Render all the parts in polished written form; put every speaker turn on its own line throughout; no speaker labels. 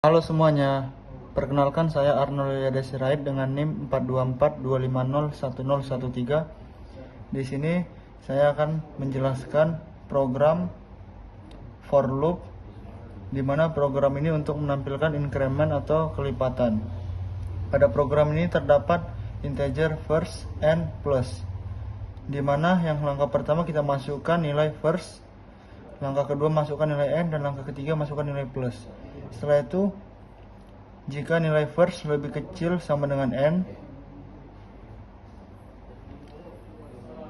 Halo semuanya, perkenalkan saya Arnold Yada Sirait dengan NIM 424-250-1013. Di sini saya akan menjelaskan program for loop, di mana program ini untuk menampilkan increment atau kelipatan. Pada program ini terdapat integer first and plus, di mana yang langkah pertama kita masukkan nilai first, langkah kedua masukkan nilai n, dan langkah ketiga masukkan nilai plus. Setelah itu, jika nilai first lebih kecil sama dengan n,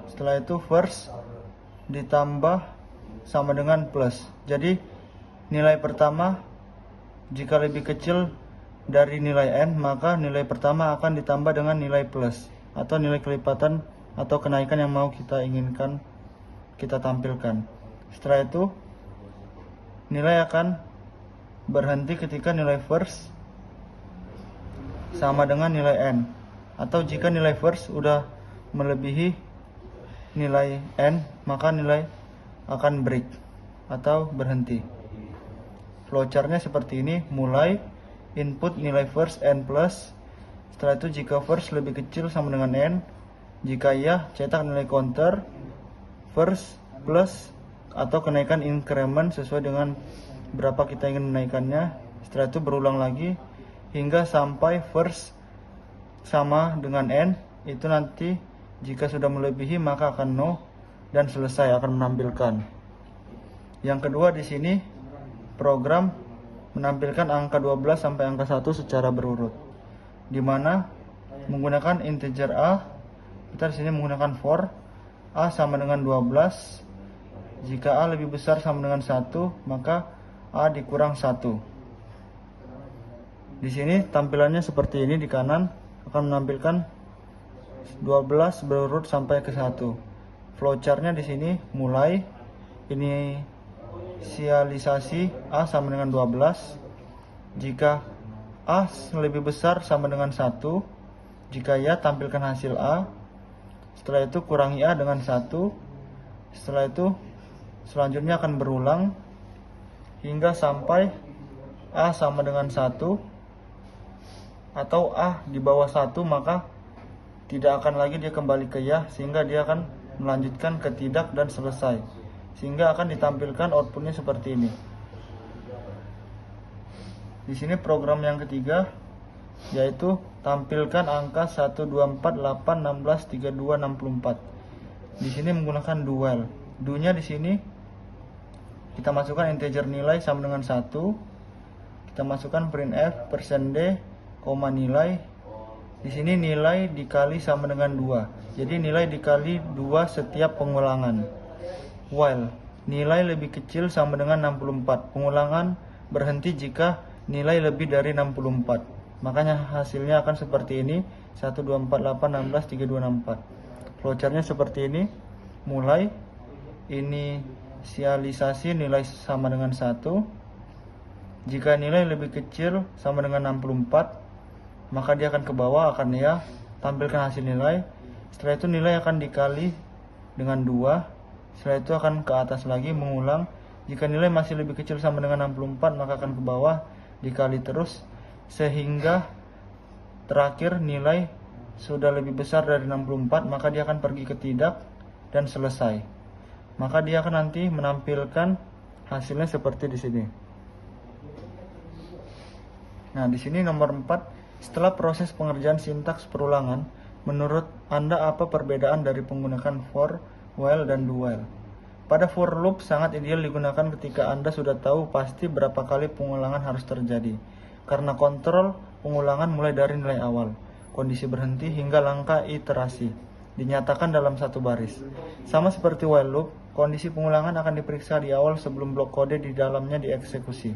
setelah itu first ditambah sama dengan plus. Jadi nilai pertama jika lebih kecil dari nilai n, maka nilai pertama akan ditambah dengan nilai plus atau nilai kelipatan atau kenaikan yang mau kita inginkan kita tampilkan. Setelah itu nilai akan berhenti ketika nilai first sama dengan nilai n, atau jika nilai first udah melebihi nilai n, maka nilai akan break atau berhenti. Flowchartnya seperti ini, mulai input nilai first n plus. Setelah itu jika first lebih kecil sama dengan n, jika iya cetak nilai counter first plus atau kenaikan increment sesuai dengan berapa kita ingin menaikkannya. Setelah itu berulang lagi hingga sampai first sama dengan n. Itu nanti jika sudah melebihi maka akan no dan selesai, akan menampilkan. Yang kedua, di sini program menampilkan angka 12 sampai angka 1 secara berurut, di mana menggunakan integer a. Kita di sini menggunakan for a sama dengan 12. Jika a lebih besar sama dengan 1, maka a dikurang 1. Di sini tampilannya seperti ini, di kanan akan menampilkan 12 berurut sampai ke 1. Flowchartnya di sini mulai inisialisasi a sama dengan 12. Jika a lebih besar sama dengan 1, jika ya tampilkan hasil a. Setelah itu kurangi a dengan 1. Setelah itu selanjutnya akan berulang hingga sampai a sama dengan 1 atau a di bawah 1, maka tidak akan lagi dia kembali ke ya, sehingga dia akan melanjutkan ke tidak dan selesai, sehingga akan ditampilkan outputnya seperti ini. Di sini program yang ketiga, yaitu tampilkan angka 1, 2, 4, 8, 16, 32, 64. Di sini menggunakan do while. Do-nya di sini kita masukkan integer nilai sama dengan 1. Kita masukkan printf %d, nilai. Di sini nilai dikali sama dengan 2. Jadi nilai dikali 2 setiap pengulangan. While nilai lebih kecil sama dengan 64. Pengulangan berhenti jika nilai lebih dari 64. Makanya hasilnya akan seperti ini, 1, 2, 4, 8, 16, 32, 64. Flowchartnya seperti ini. Mulai inisialisasi nilai sama dengan 1. Jika nilai lebih kecil sama dengan 64, maka dia akan ke bawah, akan ya tampilkan hasil nilai. Setelah itu nilai akan dikali dengan 2. Setelah itu akan ke atas lagi mengulang. Jika nilai masih lebih kecil sama dengan 64, maka akan ke bawah, dikali terus sehingga terakhir nilai sudah lebih besar dari 64, maka dia akan pergi ke tidak dan selesai. Maka dia akan nanti menampilkan hasilnya seperti di sini. Nah, di sini nomor 4, setelah proses pengerjaan sintaks perulangan, menurut Anda apa perbedaan dari penggunaan for, while, dan do while? Pada for loop sangat ideal digunakan ketika Anda sudah tahu pasti berapa kali pengulangan harus terjadi, karena kontrol pengulangan mulai dari nilai awal, kondisi berhenti, hingga langkah iterasi dinyatakan dalam satu baris. Sama seperti while loop, kondisi pengulangan akan diperiksa di awal sebelum blok kode di dalamnya dieksekusi.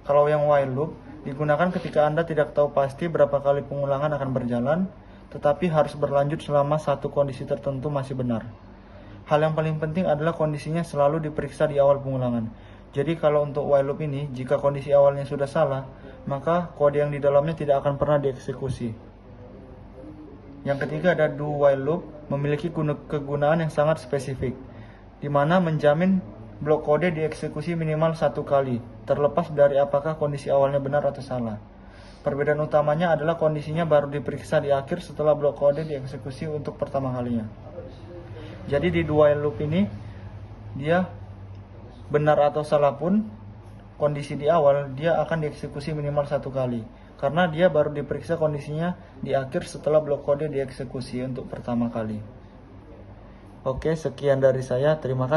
Kalau yang while loop digunakan ketika Anda tidak tahu pasti berapa kali pengulangan akan berjalan, tetapi harus berlanjut selama satu kondisi tertentu masih benar. Hal yang paling penting adalah kondisinya selalu diperiksa di awal pengulangan. Jadi kalau untuk while loop ini, jika kondisi awalnya sudah salah, maka kode yang di dalamnya tidak akan pernah dieksekusi. Yang ketiga ada do while loop, memiliki kegunaan yang sangat spesifik, di mana menjamin blok kode dieksekusi minimal 1 kali, terlepas dari apakah kondisi awalnya benar atau salah. Perbedaan utamanya adalah kondisinya baru diperiksa di akhir setelah blok kode dieksekusi untuk pertama kalinya. Jadi di while loop ini, dia benar atau salah pun, kondisi di awal dia akan dieksekusi minimal 1 kali. Karena dia baru diperiksa kondisinya di akhir setelah blok kode dieksekusi untuk pertama kali. Oke, sekian dari saya. Terima kasih.